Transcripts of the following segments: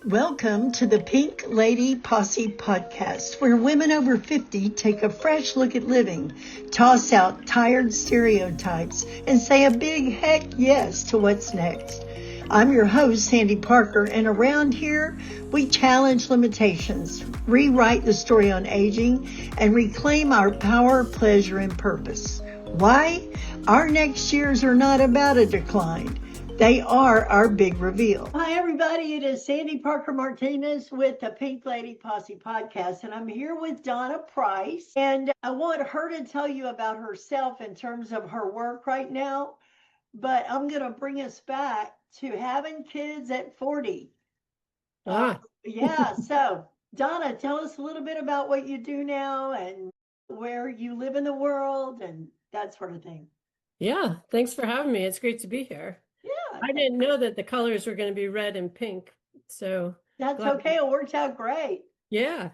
Welcome to the Pink Lady Posse podcast, where women over 50 take a fresh look at living, toss out tired stereotypes, and say a big heck yes to what's next. I'm your host, Sandy Parker, and around here, we challenge limitations, rewrite the story on aging, and reclaim our power, pleasure, and purpose. Why? Our next years are not about a decline. They are our big reveal. Hi, everybody. It is Sandy Parker Martinez with the Pink Lady Posse podcast, and I'm here with Donna Price. And I want her to tell you about herself in terms of her work right now, but I'm going to bring us back to having kids at 40. So Donna, tell us a little bit about what you do now and where you live in the world and that sort of thing. Yeah, thanks for having me. It's great to be here. Yeah. I didn't know that the colors were going to be red and pink. So That's okay. It worked out great. Yeah.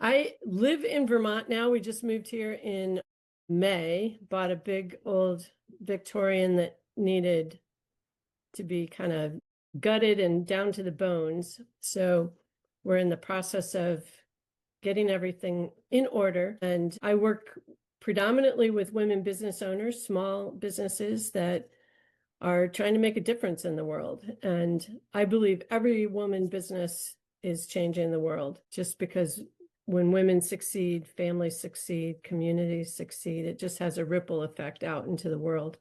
I live in Vermont now. We just moved here in May, bought a big old Victorian that needed to be kind of gutted and down to the bones. So we're in the process of getting everything in order. And I work predominantly with women business owners, small businesses that are trying to make a difference in the world. And I believe every woman business is changing the world, just because when women succeed, families succeed, communities succeed, it just has a ripple effect out into the world.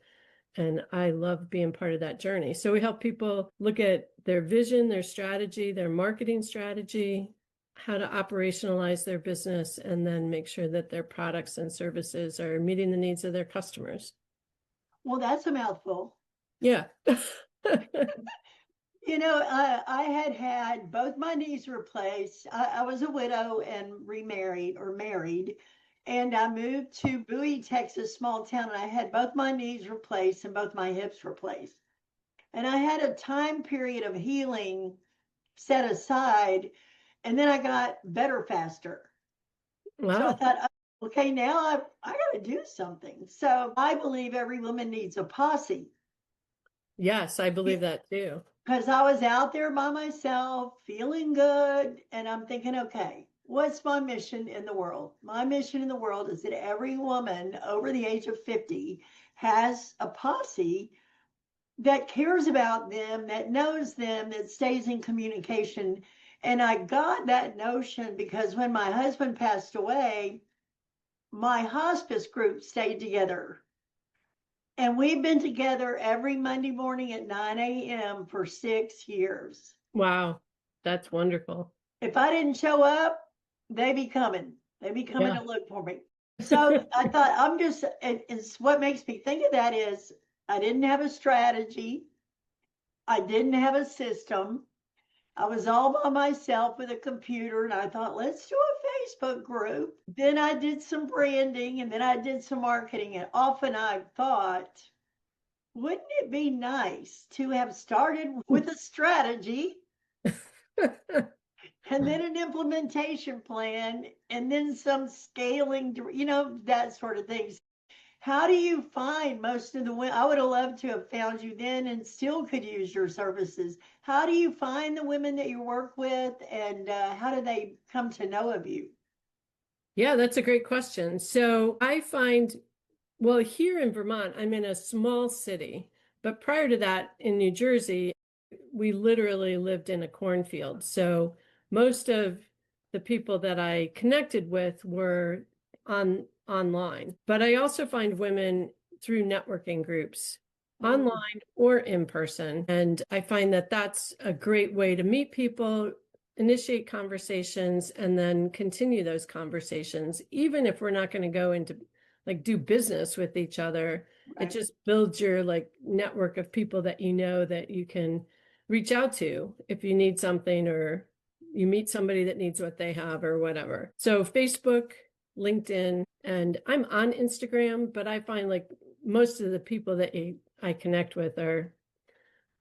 And I love being part of that journey. So we help people look at their vision, their strategy, their marketing strategy, how to operationalize their business, and then make sure that their products and services are meeting the needs of their customers. Well, that's a mouthful. Yeah. You know, I had both my knees replaced. I was a widow and remarried or married, and I moved to Bowie, Texas, small town, and I had both my knees replaced and both my hips replaced. And I had a time period of healing set aside, and then I got better faster. Wow. So I thought, okay, now I got to do something. So I believe every woman needs a posse. Yes, I believe that too. Because I was out there by myself, feeling good, and I'm thinking, okay, what's my mission in the world? My mission in the world is that every woman over the age of 50 has a posse that cares about them, that knows them, that stays in communication. And I got that notion because when my husband passed away, my hospice group stayed together. And we've been together every Monday morning at 9 a.m. for 6 years. Wow, that's wonderful. If I didn't show up, they be coming. They be coming to look for me. So I thought, it's what makes me think of that is I didn't have a strategy. I didn't have a system. I was all by myself with a computer, and I thought, let's do a Facebook group. Then I did some branding, and then I did some marketing. And often I've thought, wouldn't it be nice to have started with a strategy and then an implementation plan and then some scaling, that sort of things. How do you find most of the women? I would have loved to have found you then and still could use your services. How do you find the women that you work with, and how do they come to know of you? Yeah, that's a great question. So I find, well, here in Vermont, I'm in a small city, but prior to that in New Jersey, we literally lived in a cornfield. So most of the people that I connected with were online, but I also find women through networking groups, online or in person. And I find that that's a great way to meet people, initiate conversations, and then continue those conversations, even if we're not going to go into do business with each other. Right. It just builds your network of people that that you can reach out to if you need something, or you meet somebody that needs what they have or whatever. So Facebook, LinkedIn, and I'm on Instagram, but I find most of the people that I connect with are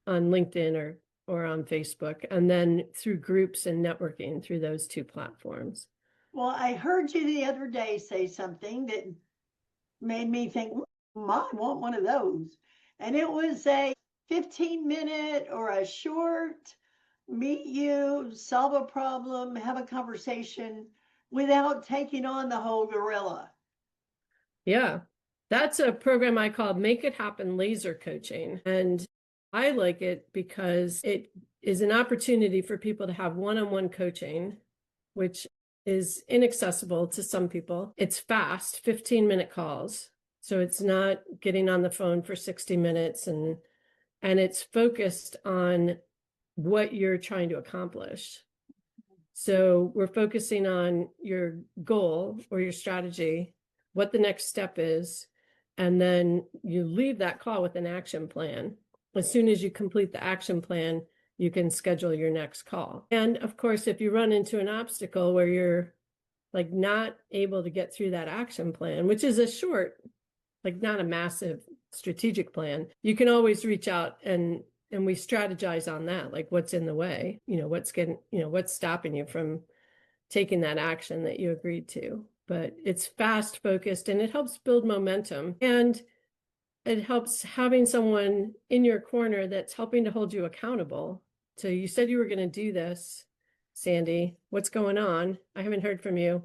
on LinkedIn or on Facebook, and then through groups and networking through those two platforms. Well, I heard you the other day say something that made me think, I want one of those. And it was a 15-minute or a short meet you, solve a problem, have a conversation without taking on the whole gorilla. Yeah. That's a program I call Make It Happen Laser Coaching. And I like it because it is an opportunity for people to have one-on-one coaching, which is inaccessible to some people. It's fast, 15-minute calls. So it's not getting on the phone for 60 minutes and it's focused on what you're trying to accomplish. So we're focusing on your goal or your strategy, what the next step is, and then you leave that call with an action plan. As soon as you complete the action plan, you can schedule your next call. And of course, if you run into an obstacle where you're like not able to get through that action plan, which is a short, like not a massive strategic plan, you can always reach out and we strategize on that, like what's in the way, what's stopping you from taking that action that you agreed to. But it's fast focused and it helps build momentum, and it helps having someone in your corner that's helping to hold you accountable. So you said you were going to do this, Sandy. What's going on? I haven't heard from you.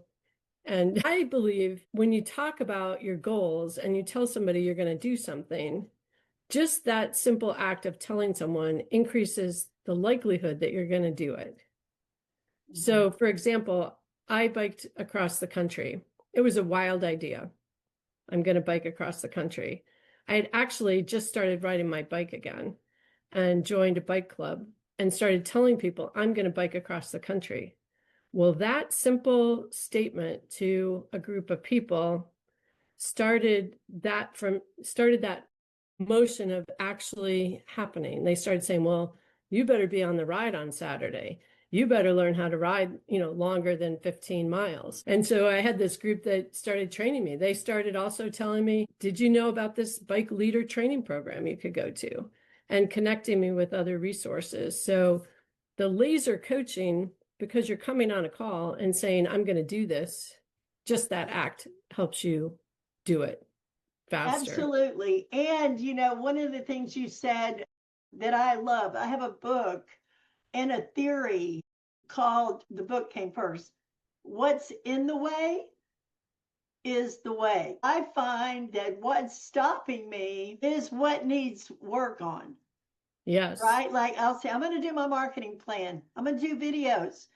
And I believe when you talk about your goals and you tell somebody you're going to do something, just that simple act of telling someone increases the likelihood that you're going to do it. So, for example, I biked across the country. It was a wild idea. I'm going to bike across the country. I had actually just started riding my bike again and joined a bike club and started telling people I'm going to bike across the country. Well, that simple statement to a group of people started that motion of actually happening. They started saying, well, you better be on the ride on Saturday. You better learn how to ride, longer than 15 miles. And so I had this group that started training me. They started also telling me, did you know about this bike leader training program you could go to? And connecting me with other resources. So the laser coaching, because you're coming on a call and saying, I'm going to do this, just that act helps you do it faster. Absolutely. And, one of the things you said that I love, I have a book and a theory called, the book came first, What's in the Way is the Way. I find that what's stopping me is what needs work on. Yes. Right? Like I'll say, I'm going to do my marketing plan, I'm going to do videos.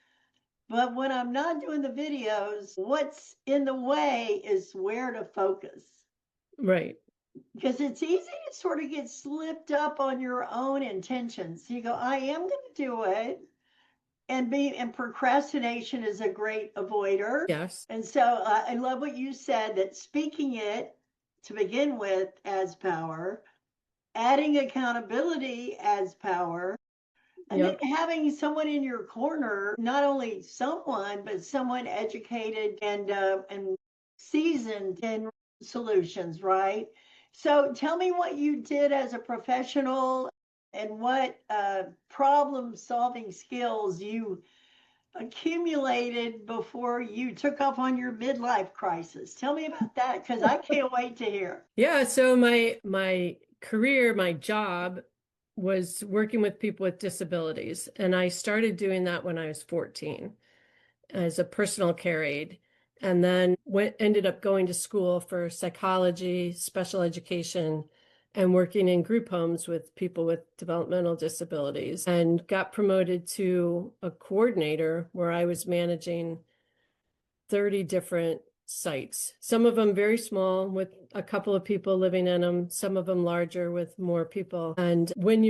But when I'm not doing the videos, what's in the way is where to focus. Right. Because it's easy to sort of get slipped up on your own intentions. You go, I am going to do it. And procrastination is a great avoider. Yes. And so I love what you said, that speaking it to begin with as power, adding accountability as power, and then having someone in your corner, not only someone, but someone educated and seasoned in solutions, right? So tell me what you did as a professional and what problem solving skills you accumulated before you took off on your midlife crisis. Tell me about that, because I can't wait to hear. Yeah. So my career, my job was working with people with disabilities. And I started doing that when I was 14 as a personal care aide. And then ended up going to school for psychology, special education, and working in group homes with people with developmental disabilities, and got promoted to a coordinator where I was managing 30 different sites, some of them very small with a couple of people living in them, some of them larger with more people. And when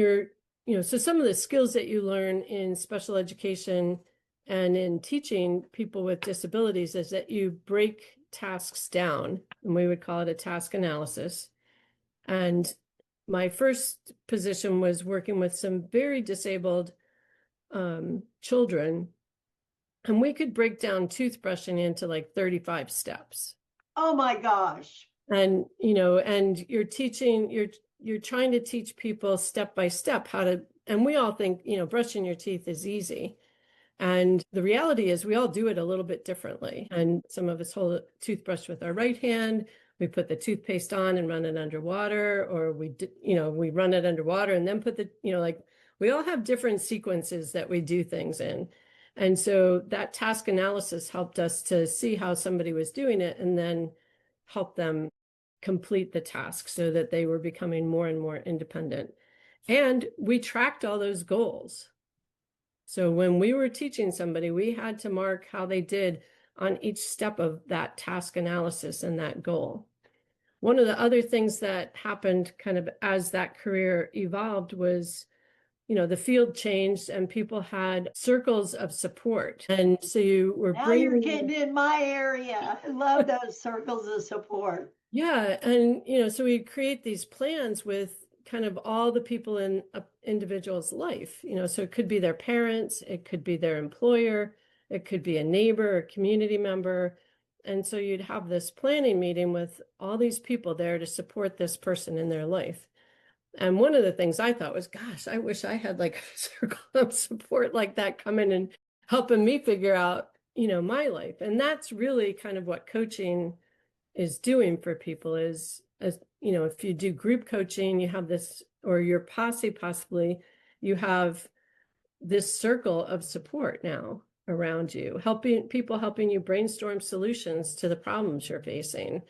so some of the skills that you learn in special education and in teaching people with disabilities is that you break tasks down, and we would call it a task analysis. And my first position was working with some very disabled children, and we could break down toothbrushing into like 35 steps. Oh my gosh. And, and you're trying to teach people step by step how to, and we all think, brushing your teeth is easy. And the reality is we all do it a little bit differently. And some of us hold a toothbrush with our right hand. We put the toothpaste on and run it underwater, or we run it underwater and then put the, like We all have different sequences that we do things in. And so that task analysis helped us to see how somebody was doing it and then help them complete the task so that they were becoming more and more independent. And we tracked all those goals. So when we were teaching somebody, we had to mark how they did on each step of that task analysis and that goal. One of the other things that happened kind of as that career evolved was, the field changed and people had circles of support. And so you were Now you're bringing, getting in my area. I love those circles of support. yeah. And, so we create these plans with kind of all the people in an individual's life, so it could be their parents, it could be their employer, it could be a neighbor, a community member. And so you'd have this planning meeting with all these people there to support this person in their life. And one of the things I thought was, gosh, I wish I had like a circle of support like that coming and helping me figure out, my life. And that's really kind of what coaching is doing for people is, as if you do group coaching, you have this, or your posse possibly, you have this circle of support now around you, helping you brainstorm solutions to the problems you're facing.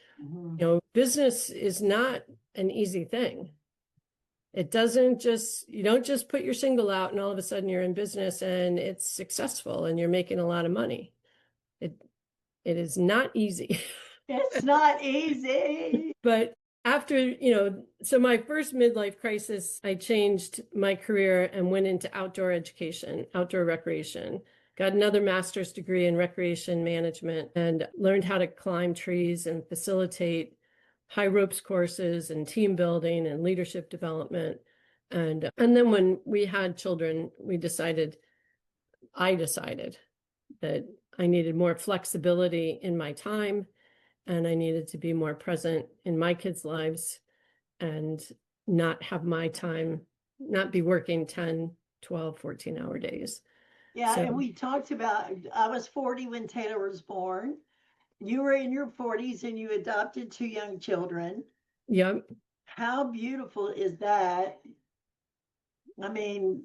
Business is not an easy thing. It doesn't you don't just put your single out and all of a sudden you're in business and it's successful and you're making a lot of money. It is not easy. It's not easy. But after, so my first midlife crisis, I changed my career and went into outdoor education, outdoor recreation, got another master's degree in recreation management and learned how to climb trees and facilitate high ropes courses and team building and leadership development. And then when we had children, I decided that I needed more flexibility in my time and I needed to be more present in my kids' lives and not have my time, not be working 10, 12, 14-hour days. Yeah, So, and we talked about, I was 40 when Taylor was born. You were in your 40s and you adopted two young children. yeah. How beautiful is that? I mean,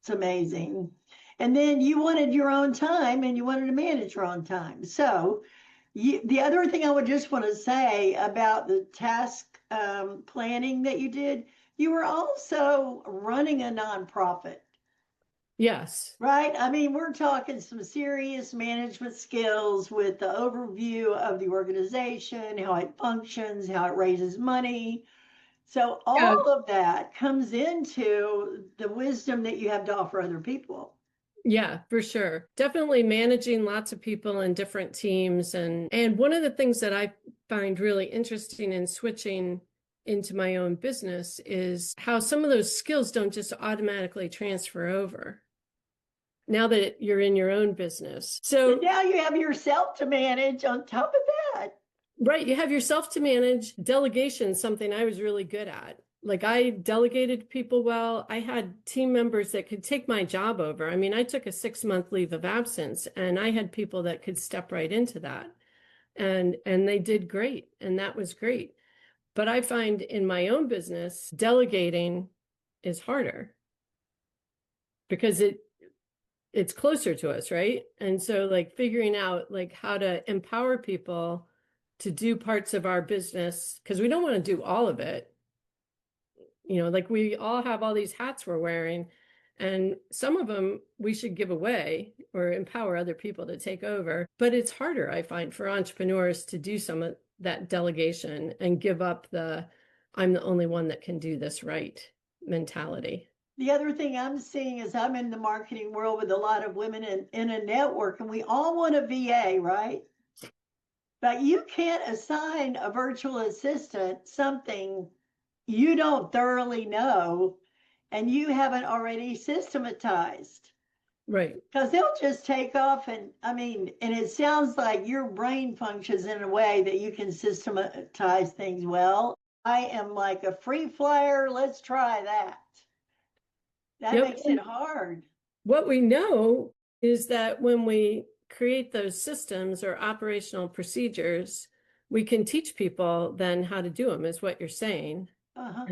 it's amazing. And then you wanted your own time and you wanted to manage your own time. So the other thing I would just want to say about the task planning that you did, you were also running a nonprofit. Yes. Right? I mean, we're talking some serious management skills with the overview of the organization, how it functions, how it raises money. So Yeah. all of that comes into the wisdom that you have to offer other people. Yeah, for sure. Definitely managing lots of people in different teams. And one of the things that I find really interesting in switching into my own business is how some of those skills don't just automatically transfer over now that you're in your own business. And So, now you have yourself to manage on top of that. right, you have yourself to manage. Delegation, something I was really good at. Like I delegated people well. I had team members that could take my job over. I mean, I took a 6-month leave of absence and I had people that could step right into that. And they did great. And that was great. But I find in my own business, delegating is harder because it's closer to us, right? And so like figuring out like how to empower people to do parts of our business, because we don't want to do all of it. Like we all have all these hats we're wearing, and some of them we should give away or empower other people to take over. But it's harder, I find, for entrepreneurs to do some of that delegation and give up I'm the only one that can do this right mentality. The other thing I'm seeing is I'm in the marketing world with a lot of women in a network, and we all want a VA, right? But you can't assign a virtual assistant something you don't thoroughly know and you haven't already systematized. Right. Because they'll just take off and it sounds like your brain functions in a way that you can systematize things well. I am like a free flyer. Let's try that. That Yep. makes it hard. What we know is that when we create those systems or operational procedures, we can teach people then how to do them, is what you're saying. Uh-huh.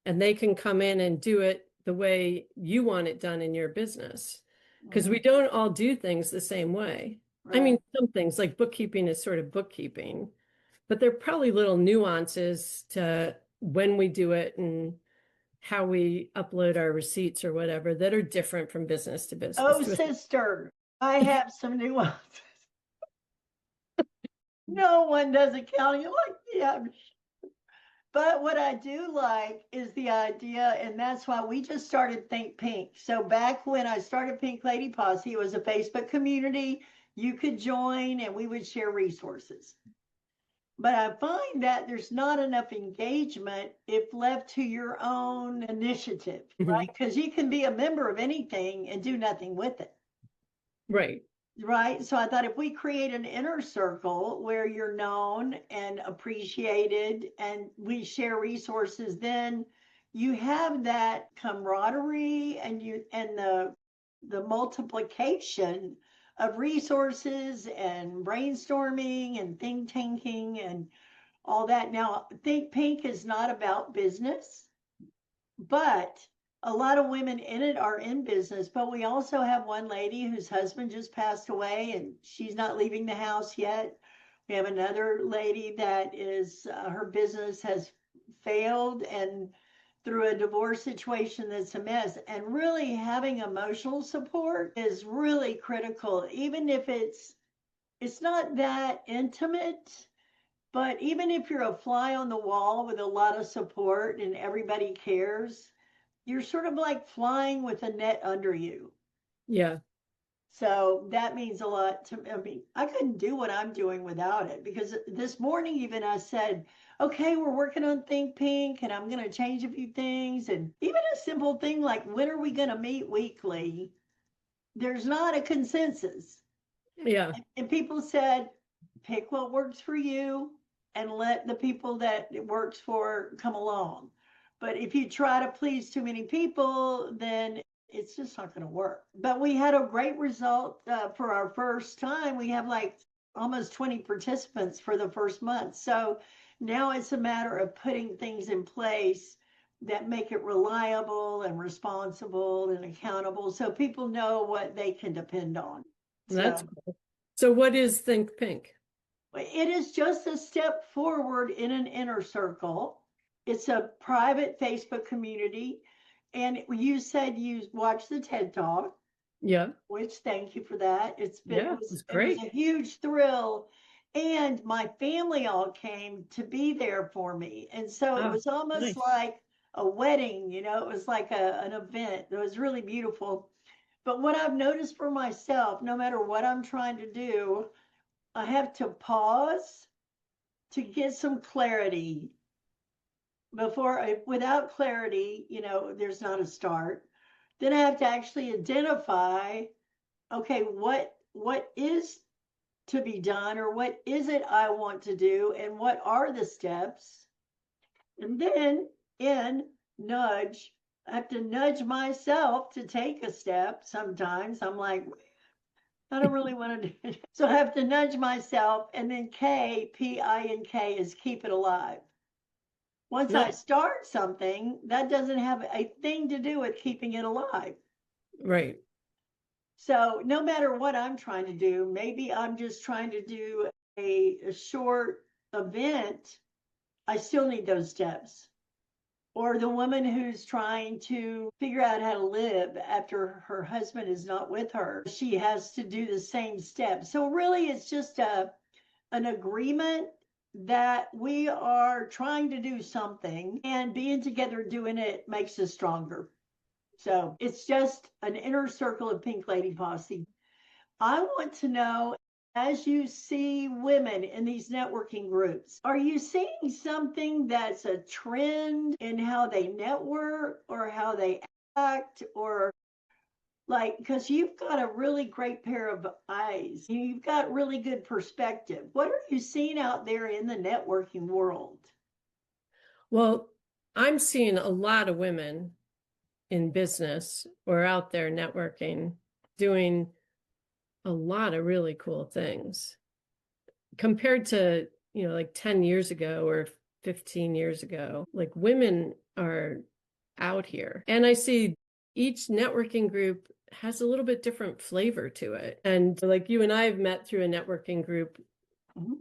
And they can come in and do it the way you want it done in your business. Because we don't all do things the same way. I mean, some things like bookkeeping is sort of bookkeeping, but there are probably little nuances to when we do it and how we upload our receipts or whatever that are different from business to business. Oh, sister, I have some nuances. No one does accounting like me. But what I do like is the idea, and that's why we just started Think Pink. So back when I started Pink Lady Posse, it was a Facebook community. You could join and we would share resources. But I find that there's not enough engagement if left to your own initiative, right? Because you can be a member of anything and do nothing with it. Right. Right. So I thought if we create an inner circle where you're known and appreciated and we share resources, then you have that camaraderie and the multiplication of resources and brainstorming and think tanking and all that. Now, Think Pink is not about business, but a lot of women in it are in business. But we also have one lady whose husband just passed away and she's not leaving the house yet. We have another lady that is her business has failed and through a divorce situation that's a mess. And really having emotional support is really critical, even if it's not that intimate. But even if you're a fly on the wall with a lot of support and everybody cares, you're sort of like flying with a net under you. Yeah. So that means a lot to me. I mean, I couldn't do what I'm doing without it because this morning, even I said, okay, we're working on Think Pink and I'm going to change a few things. And even a simple thing like when are we going to meet weekly? There's not a consensus. Yeah. And people said, pick what works for you and let the people that it works for come along. But if you try to please too many people, then it's just not going to work. But we had a great result for our first time. We have like almost 20 participants for the first month. So now it's a matter of putting things in place that make it reliable and responsible and accountable so people know what they can depend on. That's So cool. So what is Think Pink? it is just a step forward in an inner circle. It's a private Facebook community. And you said you watched the TED Talk, Yeah. which thank you for that. Yeah, it was It was great. a huge thrill. And my family all came to be there for me. And so it Oh, was almost nice. like a wedding, it was like an event. It was really beautiful. But what I've noticed for myself, no matter what I'm trying to do, I have to pause to get some clarity without clarity, there's not a start. Then I have to actually identify, okay, what is to be done or what is it I want to do and what are the steps? And then in nudge, I have to nudge myself to take a step. Sometimes I'm like, I don't really want to do it. So I have to nudge myself. And then PINK is keep it alive. Once I Nice. start something, that doesn't have a thing to do with keeping it alive. Right. So no matter what I'm trying to do, maybe I'm just trying to do a short event, I still need those steps. Or the woman who's trying to figure out how to live after her husband is not with her, she has to do the same steps. So really it's just an agreement that we are trying to do something and being together doing it makes us stronger. So it's just an inner circle of Pink Lady Posse. I want to know, as you see women in these networking groups, are you seeing something that's a trend in how they network or how they act or like, because you've got a really great pair of eyes, you've got really good perspective. What are you seeing out there in the networking world? Well, I'm seeing a lot of women in business or out there networking doing a lot of really cool things compared to, like 10 years ago or 15 years ago. Like women are out here. And I see each networking group has a little bit different flavor to it. And like you and I have met through a networking group. Mm-hmm.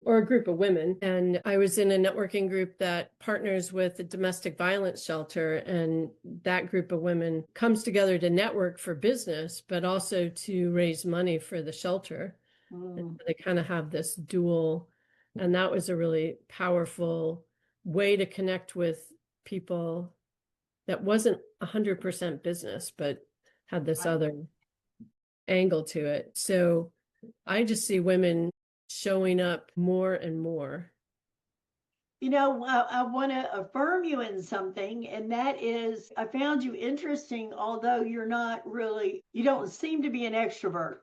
Or a group of women. And I was in a networking group that partners with a domestic violence shelter. And that group of women comes together to network for business, but also to raise money for the shelter. And they kind of have this dual, and that was a really powerful way to connect with people that wasn't 100% business, but had this other angle to it. So I just see women showing up more and more. I want to affirm you in something, and that is I found you interesting, although you're not really, you don't seem to be an extrovert,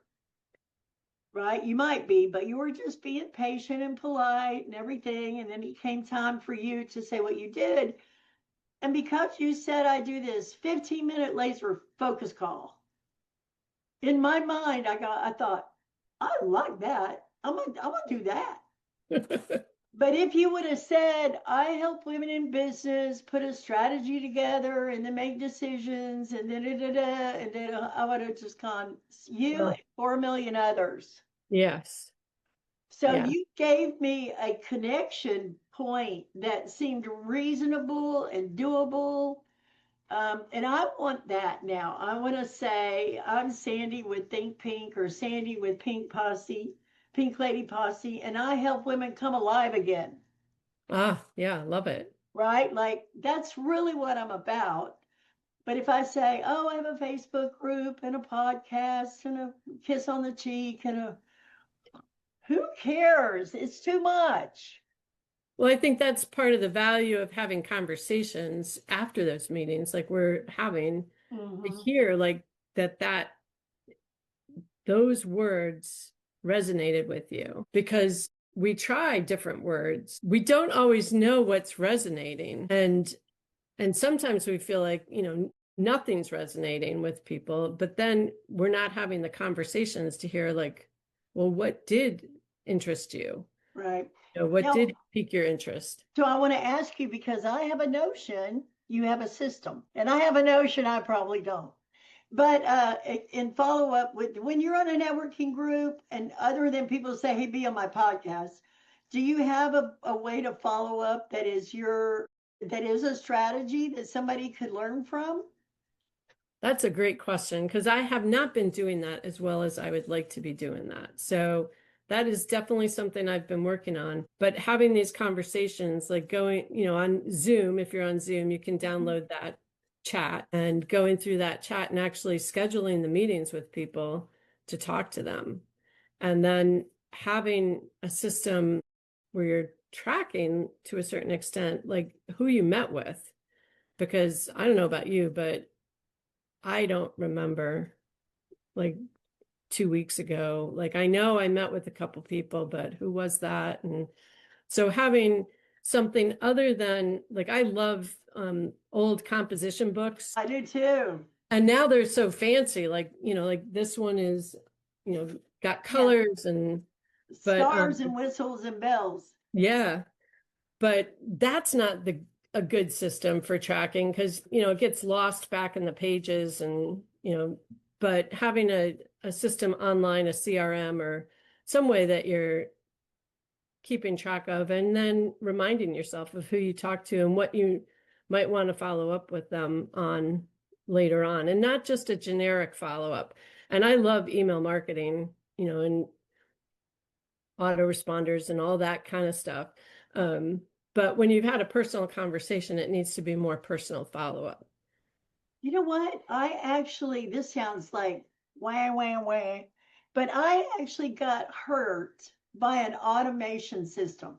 right? You might be, but you were just being patient and polite and everything. And then it came time for you to say what you did. And because you said, I do this 15-minute laser focus call, in my mind, I thought, I like that. I'm gonna do that. But if you would have said, I help women in business put a strategy together and then make decisions and then and then I would have just gone, you and 4 million others. Yes. So you gave me a connection point that seemed reasonable and doable. And I want that now. I want to say I'm Sandy with Think Pink or Sandy with Pink Posse, Pink Lady Posse, and I help women come alive again. Ah, yeah, love it. Right? Like that's really what I'm about. But if I say, oh, I have a Facebook group and a podcast and a kiss on the cheek and a who cares? It's too much. Well, I think that's part of the value of having conversations after those meetings, like we're having to hear like that those words resonated with you because we try different words. We don't always know what's resonating. And sometimes we feel like, nothing's resonating with people, but then we're not having the conversations to hear like, well, what did interest you? Right. What did pique your interest? So I want to ask you because I have a notion, you have a system, and I have a notion I probably don't. But in follow up with when you're on a networking group and other than people say, hey, be on my podcast, do you have a way to follow up that is a strategy that somebody could learn from? That's a great question because I have not been doing that as well as I would like to be doing that. So that is definitely something I've been working on. But having these conversations, like going, on Zoom, if you're on Zoom, you can download that chat and going through that chat and actually scheduling the meetings with people to talk to them. And then having a system where you're tracking to a certain extent, like who you met with. Because I don't know about you, but I don't remember like 2 weeks ago. Like I know I met with a couple people, but who was that? And so having something other than like I love old composition books. I do too. And now they're so fancy. Like, like this one is, got colors and stars and whistles and bells. Yeah. But that's not a good system for tracking because, it gets lost back in the pages and, but having a system online, a CRM or some way that you're keeping track of and then reminding yourself of who you talk to and what you might want to follow up with them on later on and not just a generic follow-up. And I love email marketing, and autoresponders and all that kind of stuff. But when you've had a personal conversation, it needs to be more personal follow-up. You know what? This sounds like wah, wah, wah, but I actually got hurt by an automation system.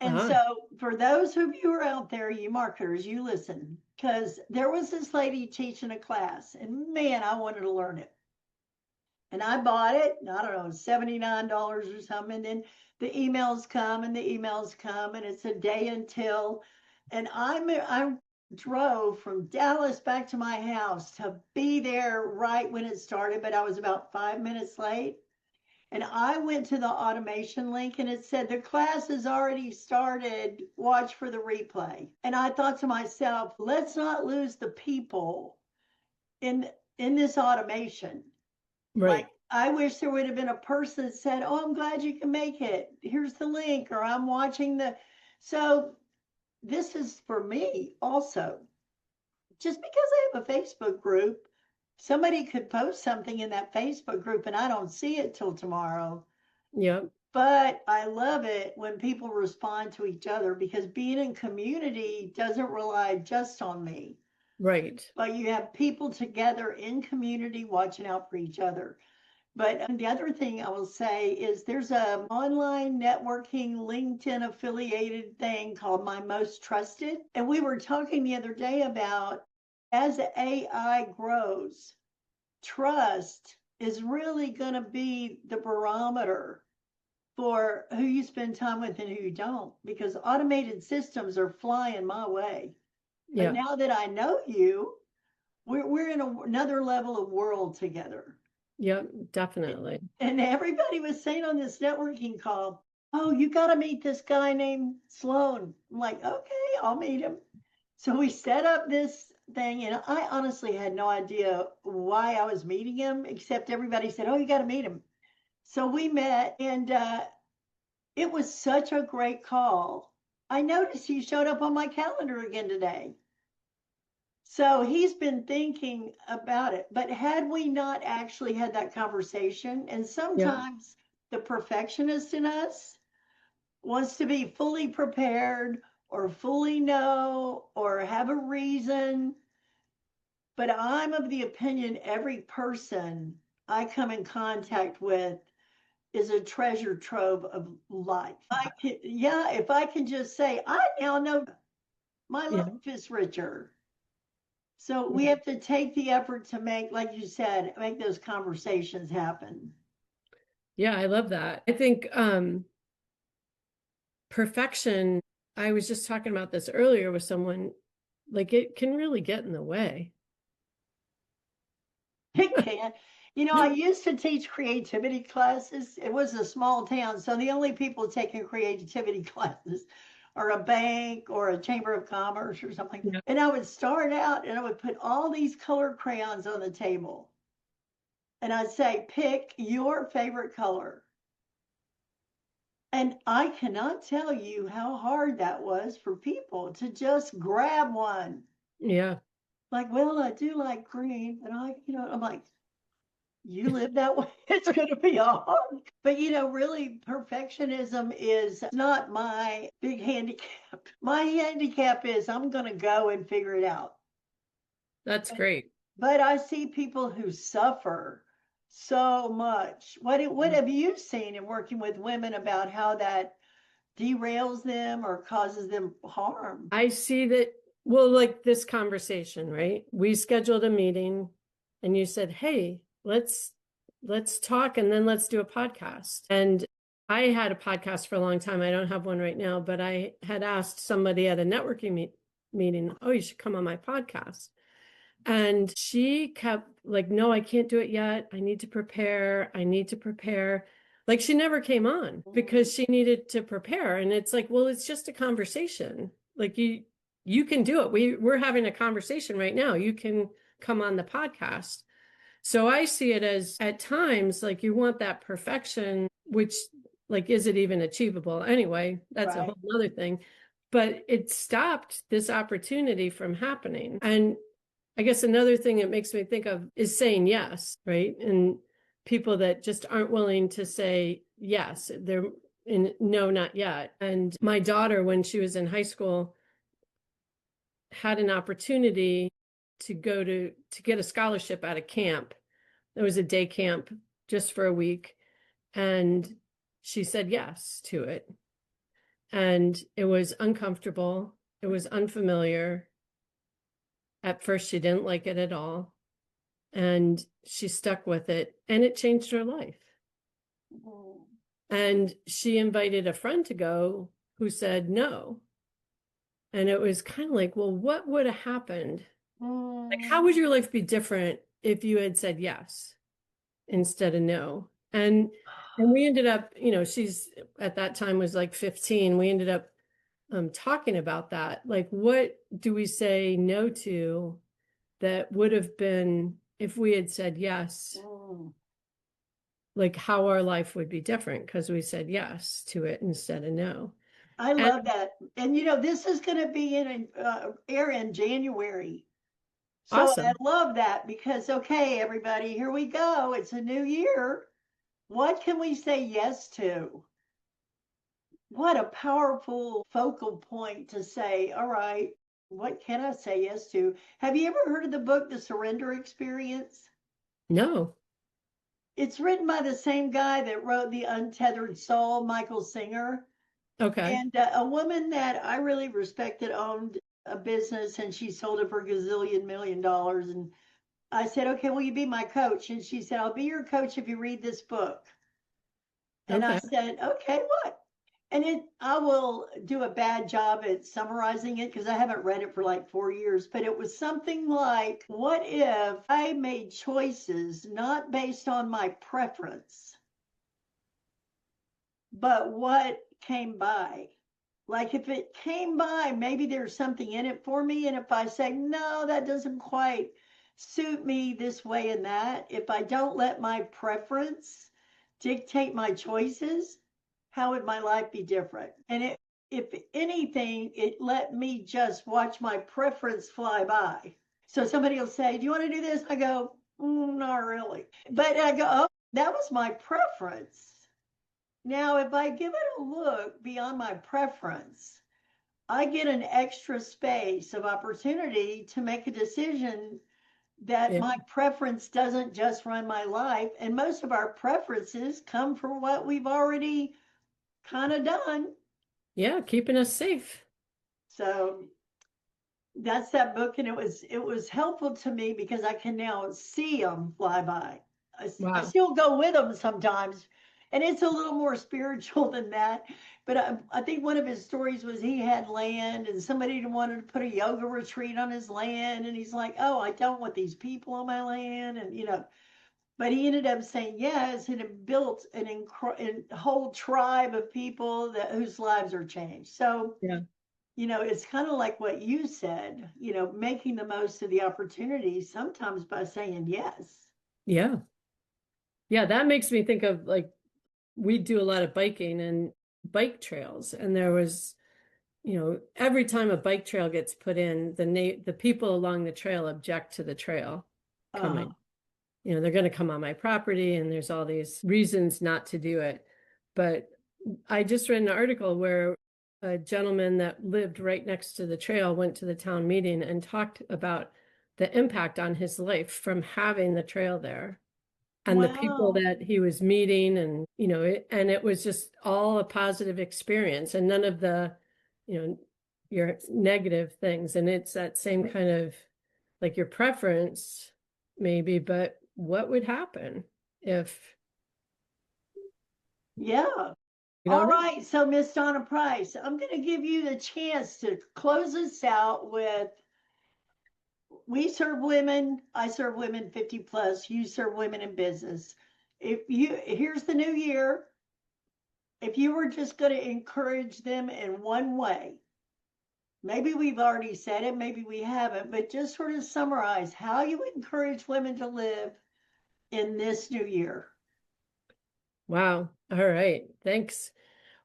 And so for those of you who are out there, you marketers, you listen, because there was this lady teaching a class and man, I wanted to learn it. And I bought it, I don't know, $79 or something. And then the emails come and it's a day until, and I drove from Dallas back to my house to be there right when it started, but I was about 5 minutes late. And I went to the automation link and it said the class has already started. Watch for the replay. And I thought to myself, let's not lose the people in in this automation. Like, Right. I wish there would have been a person that said, "Oh, I'm glad you can make it. Here's the link," or "I'm watching the." So this is for me also. Just because I have a Facebook group, somebody could post something in that Facebook group and I don't see it till tomorrow. Yep. But I love it when people respond to each other, because being in community doesn't rely just on me, Right. but you have people together in community watching out for each other. But the other thing I will say is there's a online networking LinkedIn affiliated thing called My Most Trusted. And we were talking the other day about, as AI grows, trust is really going to be the barometer for who you spend time with and who you don't, because automated systems are flying my way. But Yeah. now that I know you, we're in another level of world together. Yep. Definitely. And everybody was saying on this networking call, "Oh, you got to meet this guy named Sloan." I'm like, "Okay, I'll meet him." So we set up this thing, and I honestly had no idea why I was meeting him, except everybody said, "Oh, you got to meet him." So we met, and it was such a great call. I noticed he showed up on my calendar again today. So he's been thinking about it. But had we not actually had that conversation, and Yeah. sometimes the perfectionist in us wants to be fully prepared or fully know or have a reason. But I'm of the opinion every person I come in contact with is a treasure trove of life. Yeah, if I can just say, I now know my Yeah. life is richer. So we Yeah. have to take the effort to make, like you said, make those conversations happen. Yeah. I love that. I think perfection, I was just talking about this earlier with someone, like it can really get in the way. It can. You know, I used to teach creativity classes. It was a small town, so the only people taking creativity classes are a bank or a chamber of commerce or something. Yeah. And I would start out and I would put all these color crayons on the table. And I'd say, pick your favorite color. And I cannot tell you how hard that was for people to just grab one. Yeah. Like, well, I do like green, but I'm like, you live that way, it's going to be hard. But really, perfectionism is not my big handicap. My handicap is I'm going to go and figure it out. That's great. But I see people who suffer so much. What have you seen in working with women about how that derails them or causes them harm? I see that, well, like this conversation, right? We scheduled a meeting and you said, "Hey, let's talk and then let's do a podcast." And I had a podcast for a long time. I don't have one right now, but I had asked somebody at a networking meeting, "Oh, you should come on my podcast." And she kept like, "No, I can't do it yet. I need to prepare. I need to prepare." Like she never came on because she needed to prepare. And it's like, well, it's just a conversation. Like you can do it. We're having a conversation right now. You can come on the podcast. So I see it as at times like you want that perfection, which like is it even achievable? Anyway, that's a Right. whole other thing. But it stopped this opportunity from happening. And I guess another thing it makes me think of is saying yes, right? And people that just aren't willing to say yes, they're in no, not yet. And my daughter, when she was in high school, had an opportunity to go to get a scholarship at a camp. There was a day camp just for a week. And she said yes to it. And it was uncomfortable. It was unfamiliar. At first, she didn't like it at all. And she stuck with it and it changed her life. Mm. And she invited a friend to go who said no. And it was kind of like, well, what would have happened? Like, how Mm. would your life be different if you had said yes instead of no? And we ended up, she's at that time was like 15. We ended up talking about that. Like, what do we say no to that would have been if we had said yes? Like how our life would be different because we said yes to it instead of no. I And love that. And this is going to be in air in January. So I awesome. love that because, okay, everybody, here we go. It's a new year. What can we say yes to? What a powerful focal point to say, all right, what can I say yes to? Have you ever heard of the book, The Surrender Experience? No. It's written by the same guy that wrote The Untethered Soul, Michael Singer. Okay. And a woman that I really respected owned a business and she sold it for a gazillion million dollars. And I said, okay, will you be my coach? And she said, I'll be your coach if you read this book. And I Okay. said, okay, what? And I will do a bad job at summarizing it because I haven't read it for like 4 years, but it was something like, what if I made choices not based on my preference, but what came by? Like if it came by, maybe there's something in it for me. And if I say, no, that doesn't quite suit me this way and that, if I don't let my preference dictate my choices, how would my life be different? And if anything, it let me just watch my preference fly by. So somebody will say, do you want to do this? I go, not really. But I go, oh, that was my preference. Now, if I give it a look beyond my preference, I get an extra space of opportunity to make a decision that Yeah. my preference doesn't just run my life. And most of our preferences come from what we've already kind of done. Yeah. Keeping us safe. So that's that book. And it was helpful to me because I can now see them fly by. I Wow. still go with them sometimes, and it's a little more spiritual than that. But I think one of his stories was he had land, and somebody wanted to put a yoga retreat on his land, and he's like, "Oh, I don't want these people on my land," and But he ended up saying yes, and it built a whole tribe of people whose lives are changed. So Yeah. it's kind of like what you said, making the most of the opportunities sometimes by saying yes. Yeah. Yeah. That makes me think of like we do a lot of biking and bike trails. And there was, every time a bike trail gets put in, the people along the trail object to the trail Uh, coming. They're going to come on my property and there's all these reasons not to do it. But I just read an article where a gentleman that lived right next to the trail went to the town meeting and talked about the impact on his life from having the trail there and the people wow. that he was meeting and it was just all a positive experience and none of the you know your negative things, and it's that same kind of like your preference maybe, but what would happen if Yeah. you All don't know? right. So, Miss Donna Price, I'm going to give you the chance to close us out with we serve women. I serve women 50 plus. You serve women in business. Here's the new year. If you were just going to encourage them in one way, maybe we've already said it, maybe we haven't, but just sort of summarize how you encourage women to live in this new year. Wow, all right, thanks.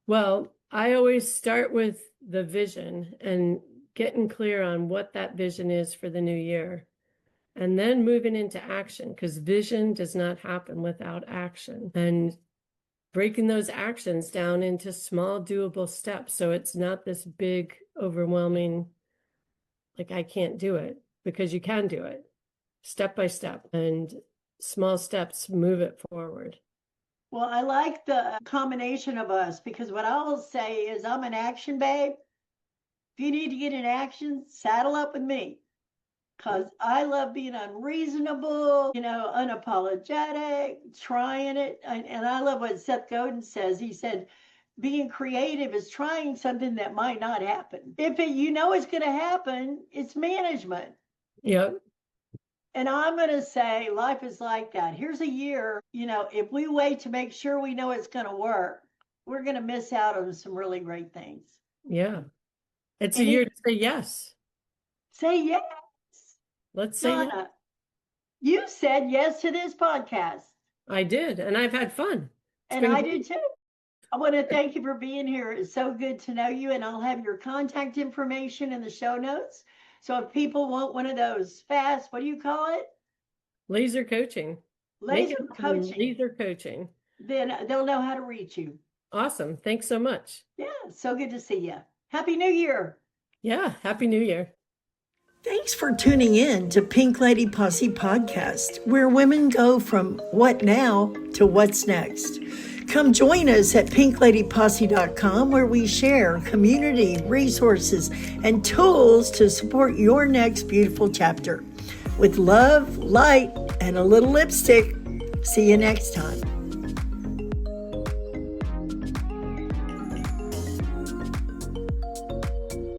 Well, I always start with the vision and getting clear on what that vision is for the new year, and then moving into action because vision does not happen without action, and breaking those actions down into small doable steps so it's not this big overwhelming like I can't do it, because you can do it step by step, and small steps move it forward. Well, I like the combination of us because what I will say is I'm an action babe. If you need to get in action, saddle up with me because I love being unreasonable, unapologetic, trying it. And I love what Seth Godin says. He said, being creative is trying something that might not happen. If it's going to happen, it's management. Yeah. And I'm going to say life is like that. Here's a year, if we wait to make sure we know it's going to work, we're going to miss out on some really great things. Yeah. It's a Any, year to say yes. say yes. Let's say yes. Donna, you said yes to this podcast. I did, and I've had fun. It's And been I great. did too. I want to thank you for being here. It's so good to know you. And I'll have your contact information in the show notes. So if people want one of those fast, what do you call it? Laser coaching. Make Laser it happen, coaching. laser coaching. Then they'll know how to reach you. Awesome. Thanks so much. Yeah, so good to see you. Happy New Year. Yeah. Happy New Year. Thanks for tuning in to Pink Lady Posse Podcast, where women go from what now to what's next. Come join us at pinkladyposse.com, where we share community, resources, and tools to support your next beautiful chapter. With love, light, and a little lipstick. See you next time.